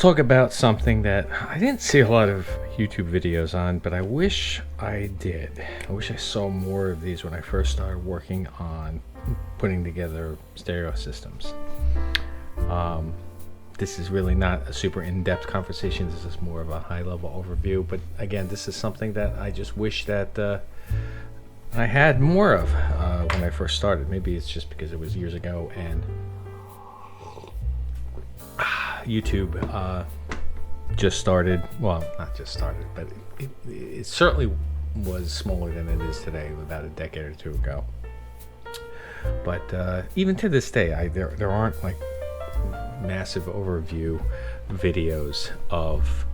talk about something that I didn't see a lot of YouTube videos on, but I wish I did. I wish I saw more of these when I first started working on putting together stereo systems. This is really not a super in-depth conversation. This is more of a high-level overview. But again, this is something that I just wish that I had more of when I first started. Maybe it's just because it was years ago and YouTube just started. Well, not just started, but it certainly was smaller than it is today, about a decade or two ago. But even to this day, there aren't like massive overview videos of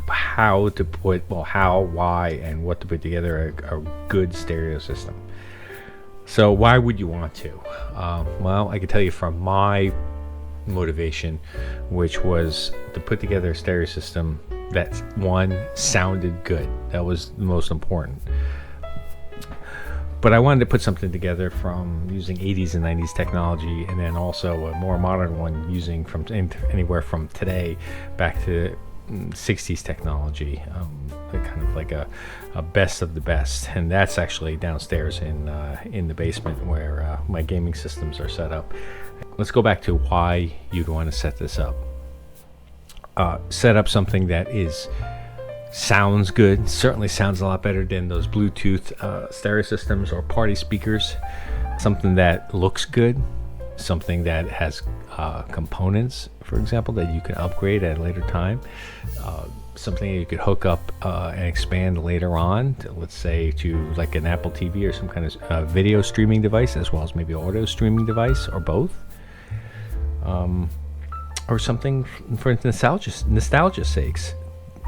how to put, how, why, and what to put together a good stereo system. So why would you want to? Well, I can tell you from my motivation, which was to put together a stereo system that, one, sounded good. That was the most important. But I wanted to put something together from using 80s and 90s technology, and then also a more modern one using from anywhere from today back to 60s technology, kind of like a best of the best. And that's actually downstairs in the basement where my gaming systems are set up. Let's go back to why you'd want to set this up. Set up something that sounds good. Certainly sounds a lot better than those Bluetooth stereo systems or party speakers. Something that looks good, something that has components, for example, that you can upgrade at a later time, something that you could hook up and expand later on to, let's say, to like an Apple TV or some kind of video streaming device, as well as maybe an audio streaming device, or both, or something for nostalgia's sakes.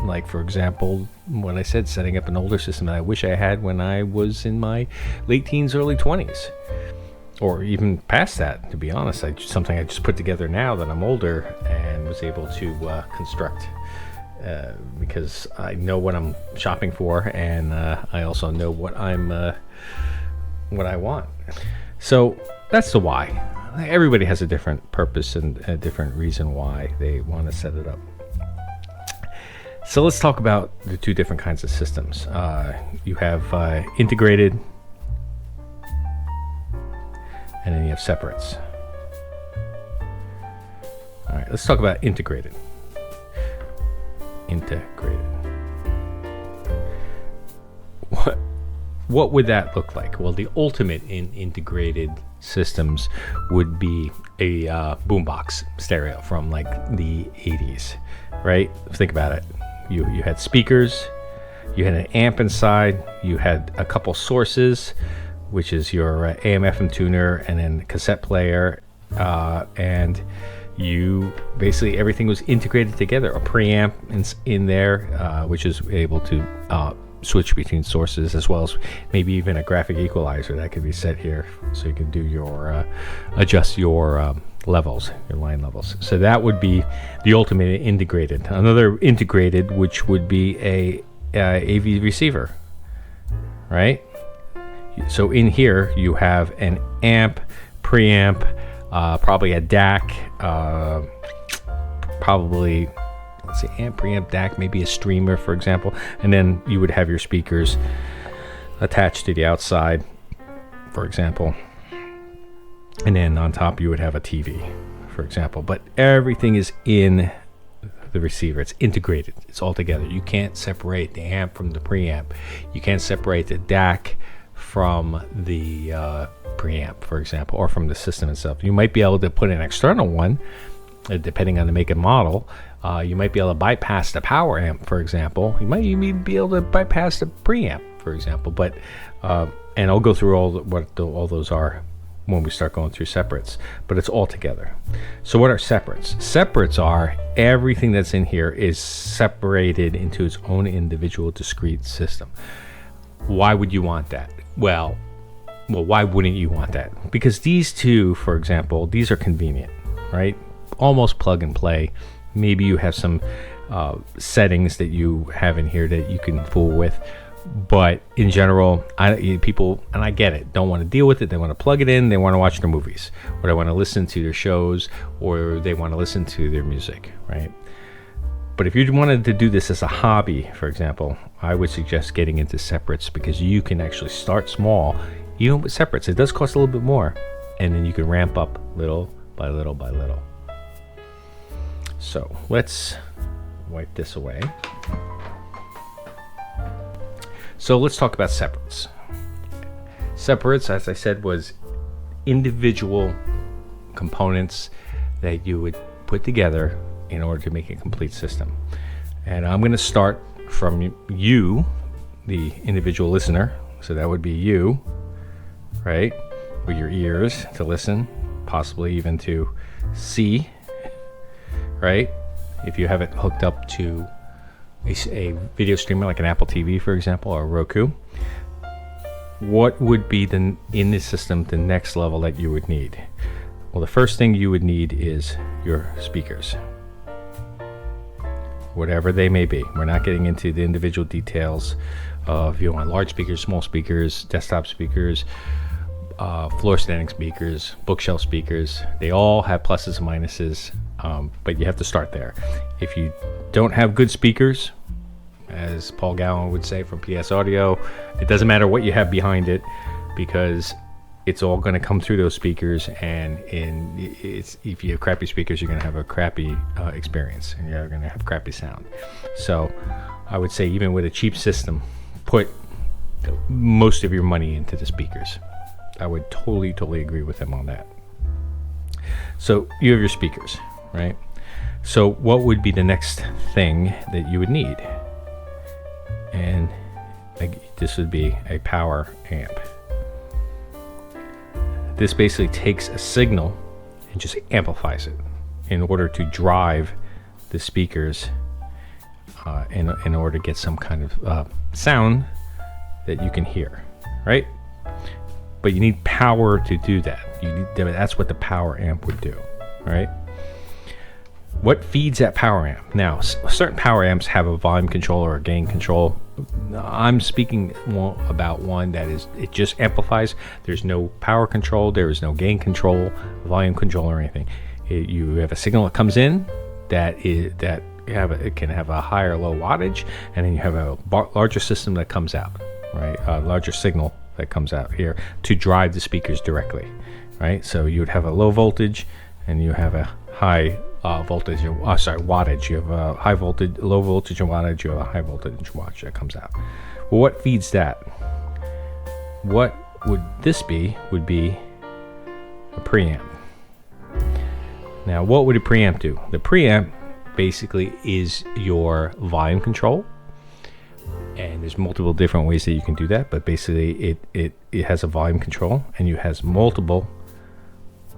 Like, for example, what I said, setting up an older system that I wish I had when I was in my late teens, early 20s. Or even past that, to be honest. Something I just put together now that I'm older and was able to construct. Because I know what I'm shopping for, and I also know what what I want. So that's the why. Everybody has a different purpose and a different reason why they want to set it up. So let's talk about the two different kinds of systems. You have integrated, and then you have separates. All right, let's talk about integrated. What would that look like? Well, the ultimate in integrated systems would be a boombox stereo from like the 80s, right? Think about it. You had speakers, you had an amp inside, you had a couple sources, which is your AM/FM tuner, and then cassette player, and you basically everything was integrated together. A preamp in there, which is able to switch between sources, as well as maybe even a graphic equalizer that could be set here, so you can do your adjust your levels, your line levels. So that would be the ultimate integrated. Another integrated, which would be a AV receiver, right? So in here you have an amp, preamp, probably a DAC, probably, let's say, amp, preamp, DAC, maybe a streamer, for example, and then you would have your speakers attached to the outside, for example, and then on top you would have a TV, for example. But everything is in the receiver. It's integrated. It's all together. You can't separate the amp from the preamp. You can't separate the DAC from the preamp, for example, or from the system itself. You might be able to put an external one, depending on the make and model. You might be able to bypass the power amp, for example. You might even be able to bypass the preamp, for example. But and I'll go through all those are when we start going through separates. But it's all together. So what are separates? Separates are everything that's in here is separated into its own individual discrete system. Why would you want that? Well, why wouldn't you want that? Because these two, for example, these are convenient, right? Almost plug and play. Maybe you have some settings that you have in here that you can fool with, But in general, people, and I get it, don't want to deal with it. They want to plug it in. They want to watch their movies, or they want to listen to their shows, or they want to listen to their music, right? But if you wanted to do this as a hobby, for example, I would suggest getting into separates, because you can actually start small, even with separates. It does cost a little bit more, and then you can ramp up little by little by little. So let's wipe this away. So let's talk about separates. Separates, as I said, was individual components that you would put together in order to make a complete system. And I'm going to start from you, the individual listener. So that would be you, right? With your ears to listen, possibly even to see, right? If you have it hooked up to a video streamer like an Apple TV, for example, or Roku, what would be in this system the next level that you would need? Well, the first thing you would need is your speakers, whatever they may be. We're not getting into the individual details of if you want large speakers, small speakers, desktop speakers, floor standing speakers, bookshelf speakers. They all have pluses and minuses, but you have to start there. If you don't have good speakers, as Paul Gowan would say from PS Audio, it doesn't matter what you have behind it, because it's all going to come through those speakers, and if you have crappy speakers, you're going to have a crappy experience, and you're going to have crappy sound. So I would say, even with a cheap system, put most of your money into the speakers. I would totally agree with him on that. So you have your speakers, right? So what would be the next thing that you would need? And this would be a power amp. This basically takes a signal and just amplifies it in order to drive the speakers in order to get some kind of sound that you can hear, right? But you need power to do that. That's what the power amp would do, right? What feeds that power amp? Now, certain power amps have a volume control or a gain control. I'm speaking about one that it just amplifies. There's no power control. There is no gain control, volume control, or anything. You have a signal that comes in it can have a higher low wattage, and then you have a larger system that comes out, right? A larger signal that comes out here to drive the speakers directly, right? So you would have a low voltage, and you have a high wattage. You have a high voltage, low voltage and wattage. You have a high voltage wattage that comes out. Well, what feeds that? What would this be? Would be a preamp. Now, what would a preamp do? The preamp basically is your volume control, and there's multiple different ways that you can do that. But basically, it has a volume control, and you has multiple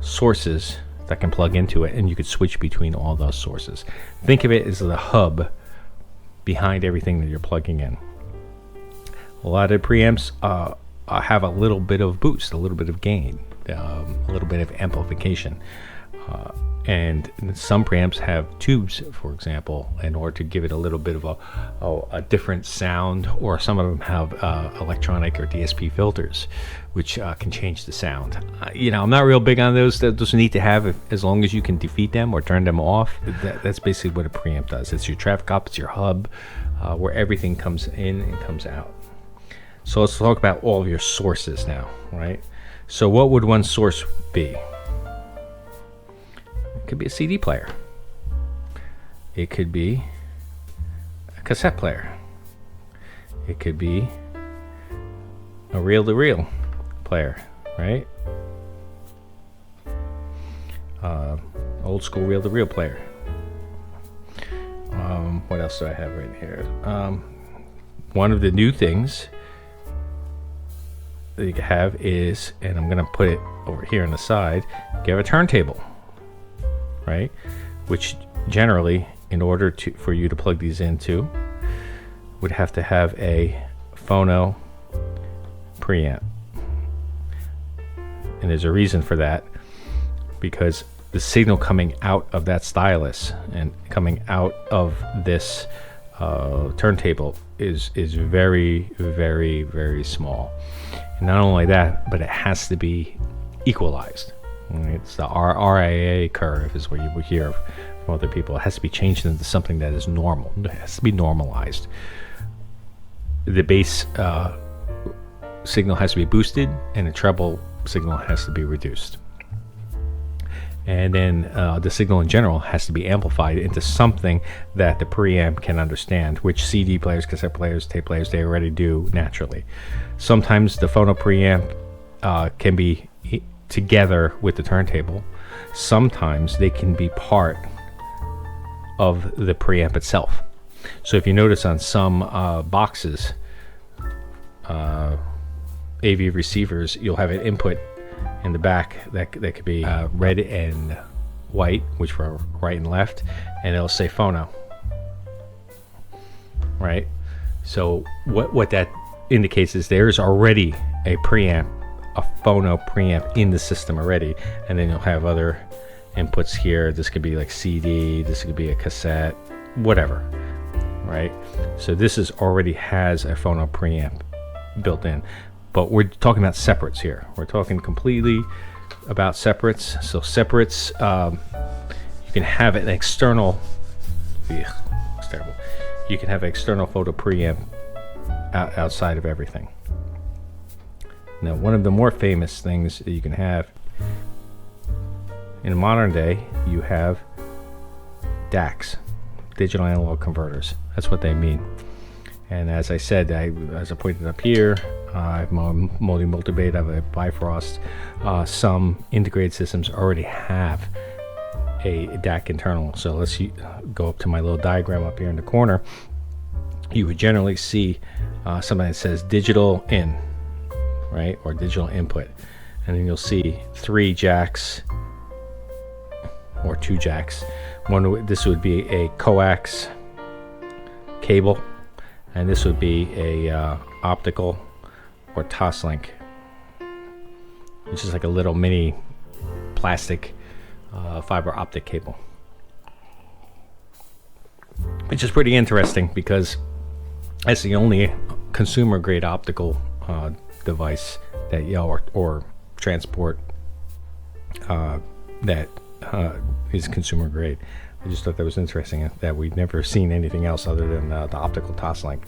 sources that can plug into it, and you could switch between all those sources. Think of it as the hub behind everything that you're plugging in. A lot of preamps have a little bit of boost, a little bit of gain, a little bit of amplification, and some preamps have tubes, for example, in order to give it a little bit of a different sound, or some of them have electronic or DSP filters, which can change the sound. I'm not real big on those. Those need to have, as long as you can defeat them or turn them off. That's basically what a preamp does. It's your traffic cop, it's your hub, where everything comes in and comes out. So let's talk about all of your sources now, right? So what would one source be? It could be a CD player. It could be a cassette player. It could be a reel-to-reel player, right? Old school reel-to-reel player. What else do I have right here? One of the new things that you can have is, and I'm going to put it over here on the side, you have a turntable, right? Which generally, in order for you to plug these into, would have to have a phono preamp. And there's a reason for that, because the signal coming out of that stylus and coming out of this turntable is very, very, very small. And not only that, but it has to be equalized. It's the RIA curve is where you would hear from other people. It has to be changed into something that is normal. It has to be normalized. The bass signal has to be boosted, and the treble signal has to be reduced. And then the signal in general has to be amplified into something that the preamp can understand, which CD players, cassette players, tape players, they already do naturally. Sometimes the phono preamp can be together with the turntable. Sometimes they can be part of the preamp itself. So if you notice on some boxes, AV receivers, you'll have an input in the back that could be red and white, which for right and left, and it'll say phono, right? So what that indicates is there's already a preamp, a phono preamp in the system already, and then you'll have other inputs here. This could be like CD, this could be a cassette, whatever, right? So this already has a phono preamp built in. But we're talking about separates here. We're talking completely about separates. So separates, you can have an external. It's terrible. You can have an external photo preamp outside of everything. Now, one of the more famous things that you can have in modern day, you have DACs, digital analog converters. That's what they mean. And as I said, as I pointed up here, I have my multi-beta, I have a Bifrost. Some integrated systems already have a DAC internal. So let's go up to my little diagram up here in the corner. You would generally see something that says digital in, right, or digital input. And then you'll see 3 jacks or 2 jacks. This would be a coax cable, and this would be a optical or Toslink, which is like a little mini plastic fiber optic cable, which is pretty interesting because that's the only consumer grade optical device that or transport that is consumer grade. I just thought that was interesting that we've never seen anything else other than the optical Toslink.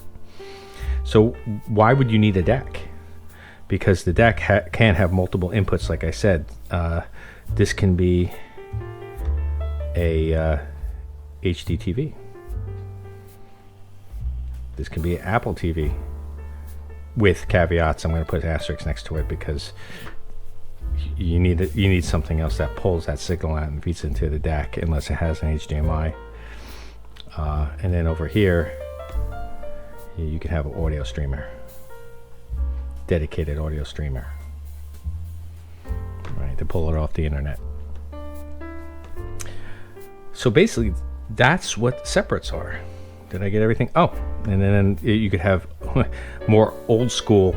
So why would you need a DAC? Because the DAC can have multiple inputs, like I said. This can be a HD TV. This can be an Apple TV with caveats. I'm going to put asterisks next to it because you need something else that pulls that signal out and feeds into the DAC, unless it has an HDMI. And then over here, you can have an audio streamer, dedicated audio streamer, right, to pull it off the internet. So basically, that's what separates are. Did I get everything? Oh, and then you could have more old school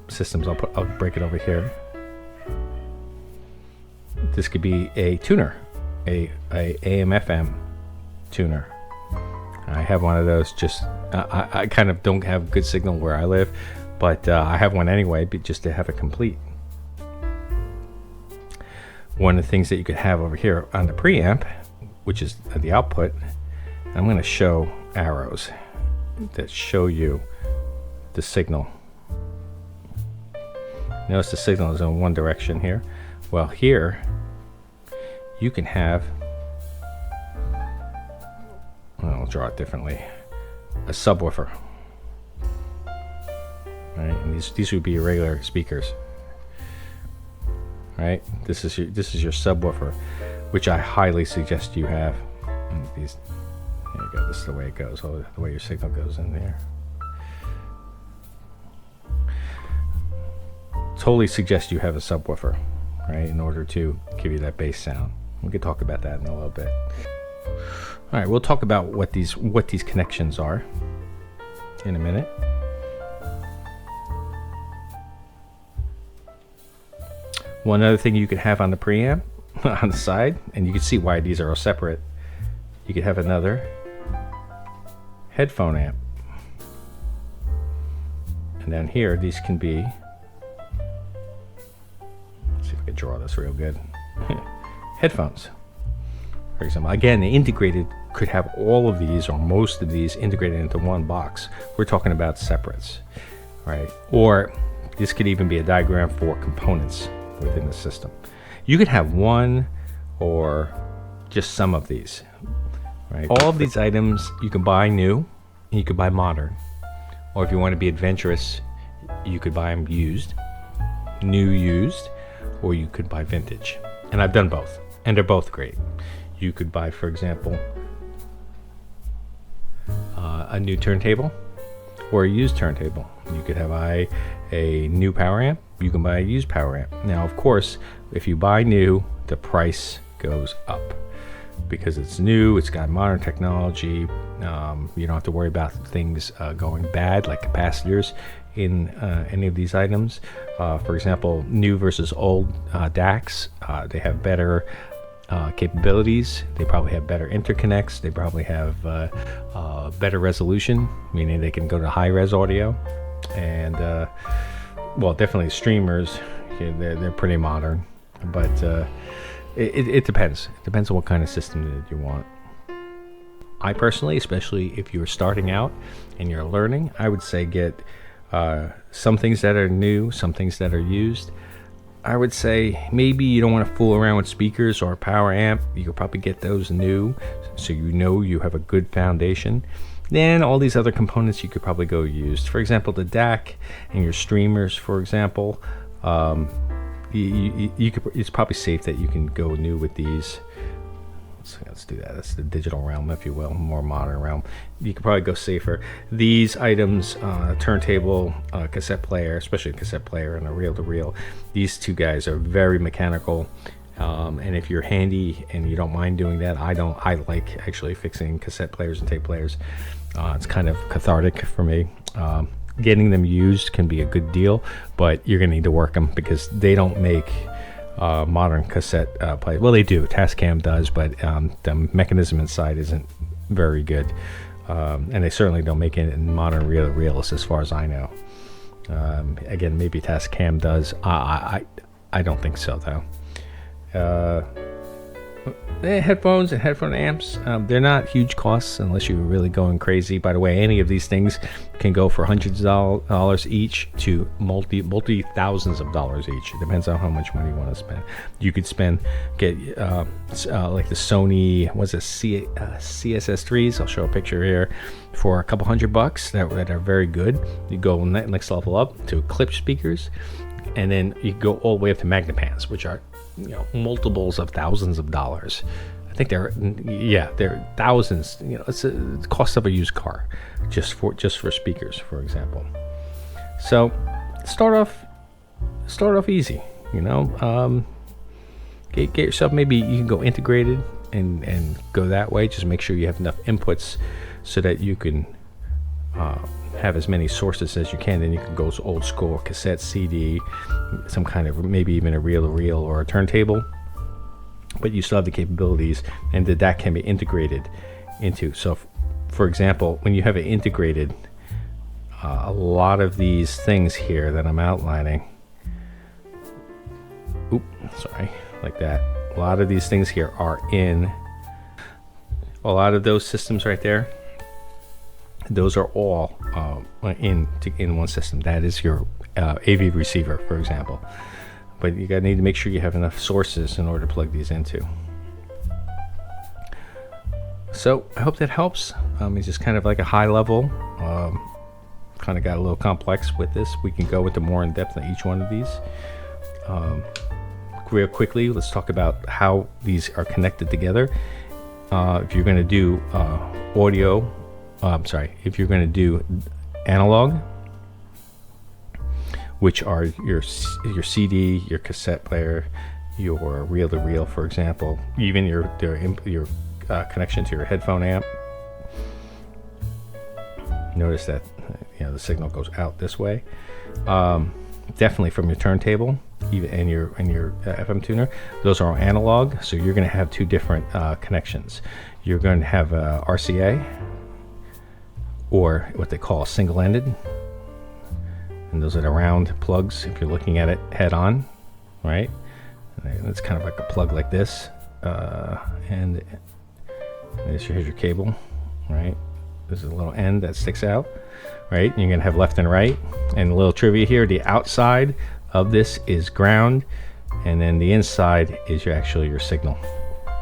systems. I'll break it over here. This could be a tuner, a AM/FM tuner. I have one of those. Just I kind of don't have good signal where I live, but I have one anyway, just to have it complete. One of the things that you could have over here on the preamp, which is the output, I'm going to show arrows that show you the signal. Notice the signal is in one direction here. Well, here you can have, I'll draw it differently, a subwoofer, right? And these would be your regular speakers, right? This is your subwoofer, which I highly suggest you have. And these, there you go. This is the way it goes. The way your signal goes in there. Totally suggest you have a subwoofer, right, in order to give you that bass sound. We could talk about that in a little bit. All right, we'll talk about what these connections are in a minute. One other thing you could have on the preamp on the side, and you can see why these are all separate. You could have another headphone amp. And down here, these can be, let's see if I can draw this real good. Headphones, for example. Again, the integrated could have all of these or most of these integrated into one box. We're talking about separates, right? Or this could even be a diagram for components within the system. You could have one or just some of these, right? All of these items you can buy new and you could buy modern. Or if you want to be adventurous, you could buy them used, new used, or you could buy vintage. And I've done both, and they're both great. You could buy, for example, a new turntable or a used turntable. You could have a new power amp. You can buy a used power amp. Now, of course, if you buy new, the price goes up because it's new. It's got modern technology. You don't have to worry about things going bad, like capacitors in any of these items. For example, new versus old DACs, they have better capabilities. They probably have better interconnects. They probably have better resolution, meaning they can go to high-res audio. And well, definitely streamers, they're pretty modern, but it depends. It depends on what kind of system that you want. I personally, especially if you're starting out and you're learning, I would say get some things that are new, some things that are used. I would say maybe you don't want to fool around with speakers or a power amp. You could probably get those new, so you know you have a good foundation. Then all these other components you could probably go used. For example, the DAC and your streamers, for example, you could, it's probably safe that you can go new with these. Let's do that. That's the digital realm, if you will, more modern realm. You could probably go safer. These items, turntable, cassette player, especially a cassette player and a reel-to-reel, these two guys are very mechanical. And if you're handy and you don't mind doing that, I like actually fixing cassette players and tape players. It's kind of cathartic for me. Getting them used can be a good deal, but you're gonna need to work them because they don't make modern cassette players. Well, they do. Tascam does, but the mechanism inside isn't very good. And they certainly don't make it in modern reel-to-reels as far as I know. Again, maybe Tascam does. I don't think so, though. Headphones and headphone amps, they're not huge costs unless you're really going crazy. By the way, any of these things can go for hundreds of dollars each to multi thousands of dollars each. It depends on how much money you want to spend. You could get like the Sony, what's it, CSS3s, I'll show a picture here, for a couple $100 that are very good. You go next level up to clip speakers, and then you go all the way up to Magnepans, which are multiples of thousands of dollars. I think they're thousands. It's the cost of a used car just for speakers, for example. So start off easy. Get yourself, maybe you can go integrated and go that way. Just make sure you have enough inputs so that you can have as many sources as you can. Then you can go old school, cassette, CD, some kind of, maybe even a reel-to-reel or a turntable, but you still have the capabilities, and that can be integrated into. So for example, when you have it integrated, a lot of these things here that I'm outlining, like that, a lot of these things here are in a lot of those systems right there. Those are all in one system. That is your AV receiver, for example. But you need to make sure you have enough sources in order to plug these into. So I hope that helps. It's just kind of like a high level. Kind of got a little complex with this. We can go into more in depth on each one of these. Real quickly, let's talk about how these are connected together. If you're going to do audio, if you're going to do analog, which are your CD, your cassette player, your reel-to-reel, for example, even your connection to your headphone amp. Notice that the signal goes out this way. Definitely from your turntable, even and your FM tuner. Those are all analog, so you're going to have two different connections. You're going to have RCA, or what they call single-ended. And those are the round plugs if you're looking at it head on, right? And it's kind of like a plug like this. And here's your cable, right? There's a little end that sticks out, right? And you're going to have left and right. And a little trivia here, the outside of this is ground, and then the inside is your signal,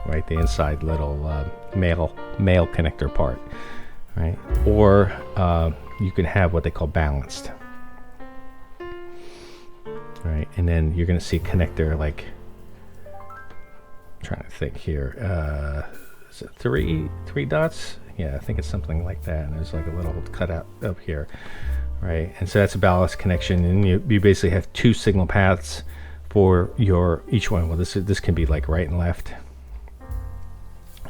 right? The inside little male connector part, right? Or you can have what they call balanced, right? And then you're going to see a connector like, I'm trying to think here, is it three dots? Yeah, I think it's something like that. And there's like a little cutout up here, right? And so that's a ballast connection, and you basically have two signal paths for each one. Well, this can be like right and left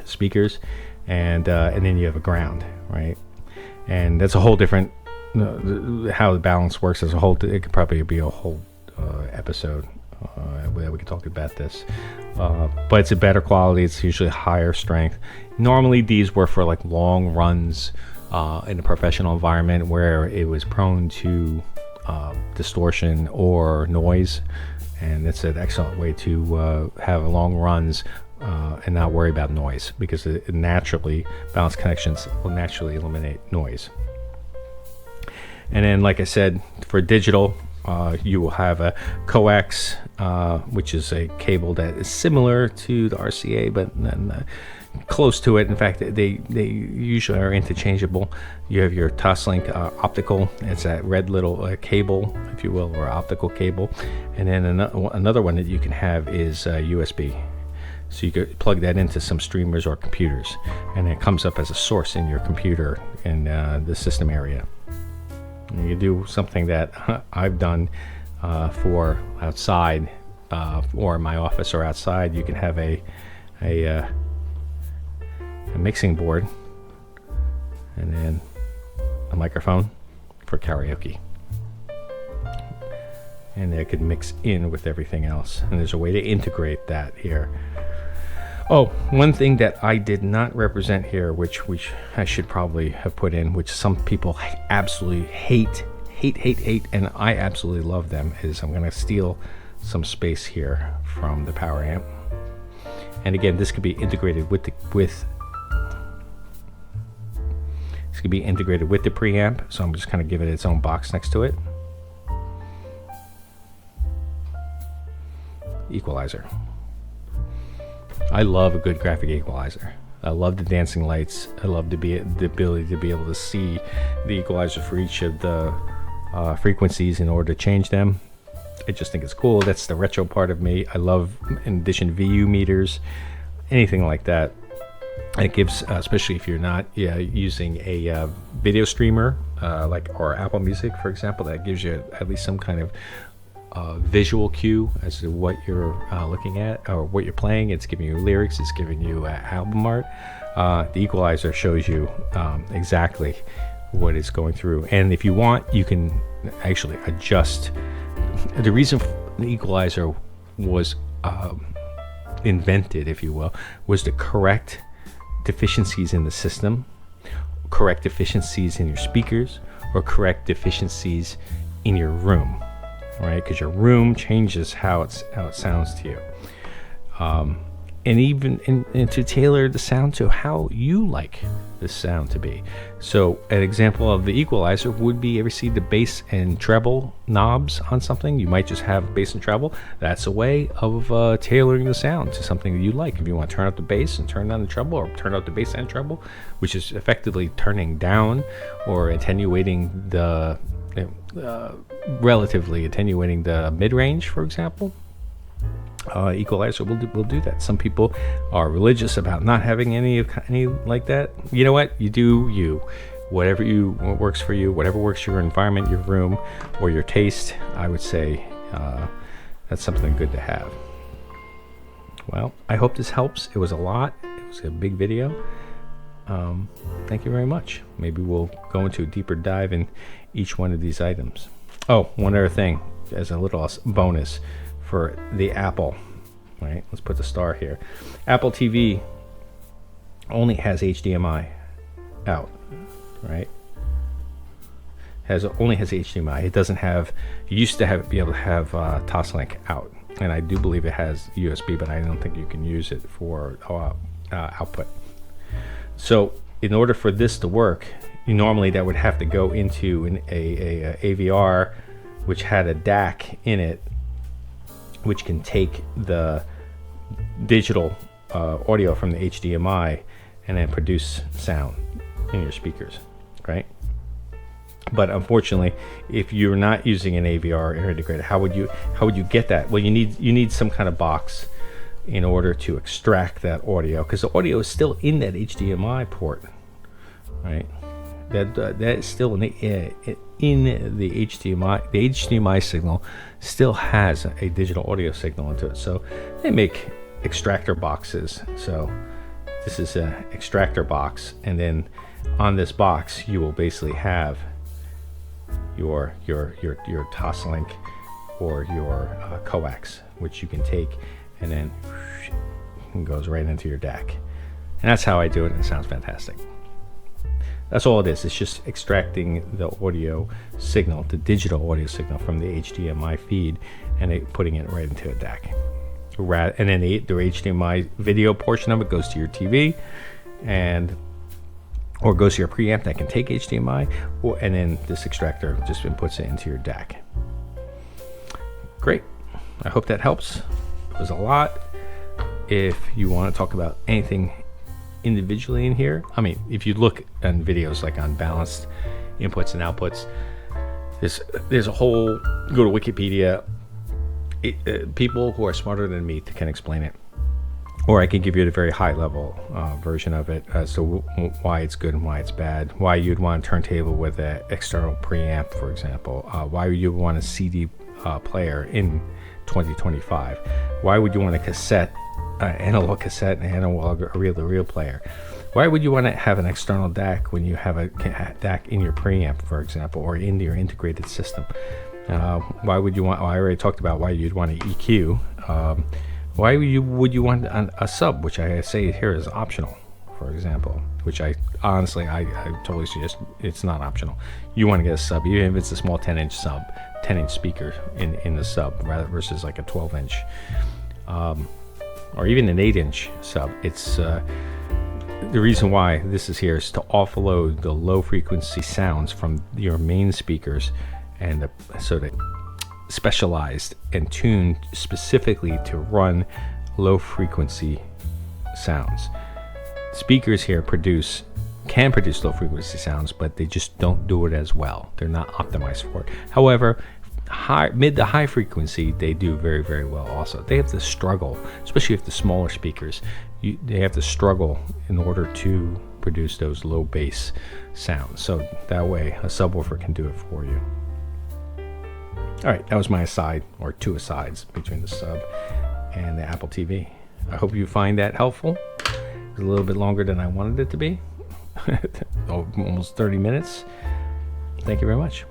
speakers, and then you have a ground, right? And that's a whole different how the balance works as a whole. It could probably be a whole episode where we could talk about this, but it's a better quality. It's usually higher strength. Normally these were for like long runs in a professional environment where it was prone to distortion or noise, and it's an excellent way to have long runs and not worry about noise, because it naturally, balanced connections will naturally eliminate noise. And then, like I said, for digital, you will have a coax, which is a cable that is similar to the RCA, but then close to it. In fact, they usually are interchangeable. You have your Toslink optical. It's that red little cable, if you will, or optical cable. And then another one that you can have is USB. So you could plug that into some streamers or computers, and it comes up as a source in your computer in the system area. And you do something that I've done for outside, or in my office or outside. You can have a mixing board, and then a microphone for karaoke, and it could mix in with everything else. And there's a way to integrate that here. Oh, one thing that I did not represent here, which I should probably have put in, which some people absolutely hate, and I absolutely love them, is I'm going to steal some space here from the power amp. And again, this could be integrated with the preamp, so I'm just kind of giving it its own box next to it. Equalizer. I love a good graphic equalizer. I love the dancing lights. I love the ability to be able to see the equalizer for each of the frequencies in order to change them. I just think it's cool. That's the retro part of me. I love, in addition, VU meters, anything like that. It gives, especially if you're not using a video streamer or Apple Music, for example, that gives you at least some kind of visual cue as to what you're looking at or what you're playing. It's giving you lyrics, it's giving you album art. The equalizer shows you exactly what is going through, and if you want, you can actually adjust. The reason the equalizer was invented, if you will, was to correct deficiencies in the system, correct deficiencies in your speakers, or correct deficiencies in your room. Right, because your room changes how it sounds to you, and even and to tailor the sound to how you like the sound to be. So an example of the equalizer would be, ever see the bass and treble knobs on something? You might just have bass and treble. That's a way of tailoring the sound to something that you like. If you want to turn up the bass and turn down the treble, or turn up the bass and treble, which is effectively turning down or attenuating the relatively attenuating the mid-range, for example, equalizer will do that. Some people are religious about not having any like that. You know what? You do you. Whatever works for you, whatever works for your environment, your room, or your taste, I would say that's something good to have. Well, I hope this helps. It was a lot. It was a big video. Thank you very much. Maybe we'll go into a deeper dive in each one of these items. Oh, one other thing as a little bonus for the Apple, right? Let's put the star here. Apple TV only has HDMI out, right? only has HDMI. It doesn't have. It used to be able to have Toslink out, and I do believe it has USB, but I don't think you can use it for output. So in order for this to work, normally that would have to go into a AVR, which had a DAC in it, which can take the digital audio from the HDMI and then produce sound in your speakers, right? But unfortunately, if you're not using an AVR integrator, how would you get that? Well, you need some kind of box in order to extract that audio, because the audio is still in that HDMI port, right? That's still in the HDMI. The HDMI signal still has a digital audio signal into it. So they make extractor boxes. So this is an extractor box, and then on this box you will basically have your Toslink or your coax, which you can take and then it goes right into your DAC. And that's how I do it, and it sounds fantastic. That's all it is. It's just extracting the audio signal, the digital audio signal from the HDMI feed, and putting it right into a DAC. And then the HDMI video portion of it goes to your TV, or goes to your preamp that can take HDMI, and then this extractor just inputs it into your DAC. Great. I hope that helps. It was a lot. If you want to talk about anything individually in here, I mean, if you look on videos like on balanced inputs and outputs, there's a whole, go to Wikipedia, people who are smarter than me can explain it, or I can give you a very high level version of it as to why it's good and why it's bad, why you'd want a turntable with an external preamp, for example, why you would want a CD player in 2025, why would you want a cassette, analog cassette, and analog reel-to-reel player, why would you want to have an external DAC when you have a DAC in your preamp, for example, or in your integrated system? Why would you want, I already talked about why you'd want an EQ. Why would you want a sub, which I say here is optional, for example, which I honestly, I totally suggest it's not optional. You want to get a sub, even if it's a small 10-inch sub, 10-inch speaker in the sub, rather versus like a 12-inch, or even an 8-inch sub. It's the reason why this is here is to offload the low frequency sounds from your main speakers, and so that specialized and tuned specifically to run low frequency sounds. Speakers here can produce low frequency sounds, but they just don't do it as well. They're not optimized for it. However, mid to high frequency, they do very, very well also. They have to struggle, especially if the smaller speakers, they have to struggle in order to produce those low bass sounds. So that way a subwoofer can do it for you. All right, that was my aside, or two asides between the sub and the Apple TV. I hope you find that helpful. It was a little bit longer than I wanted it to be. Almost 30 minutes. Thank you very much.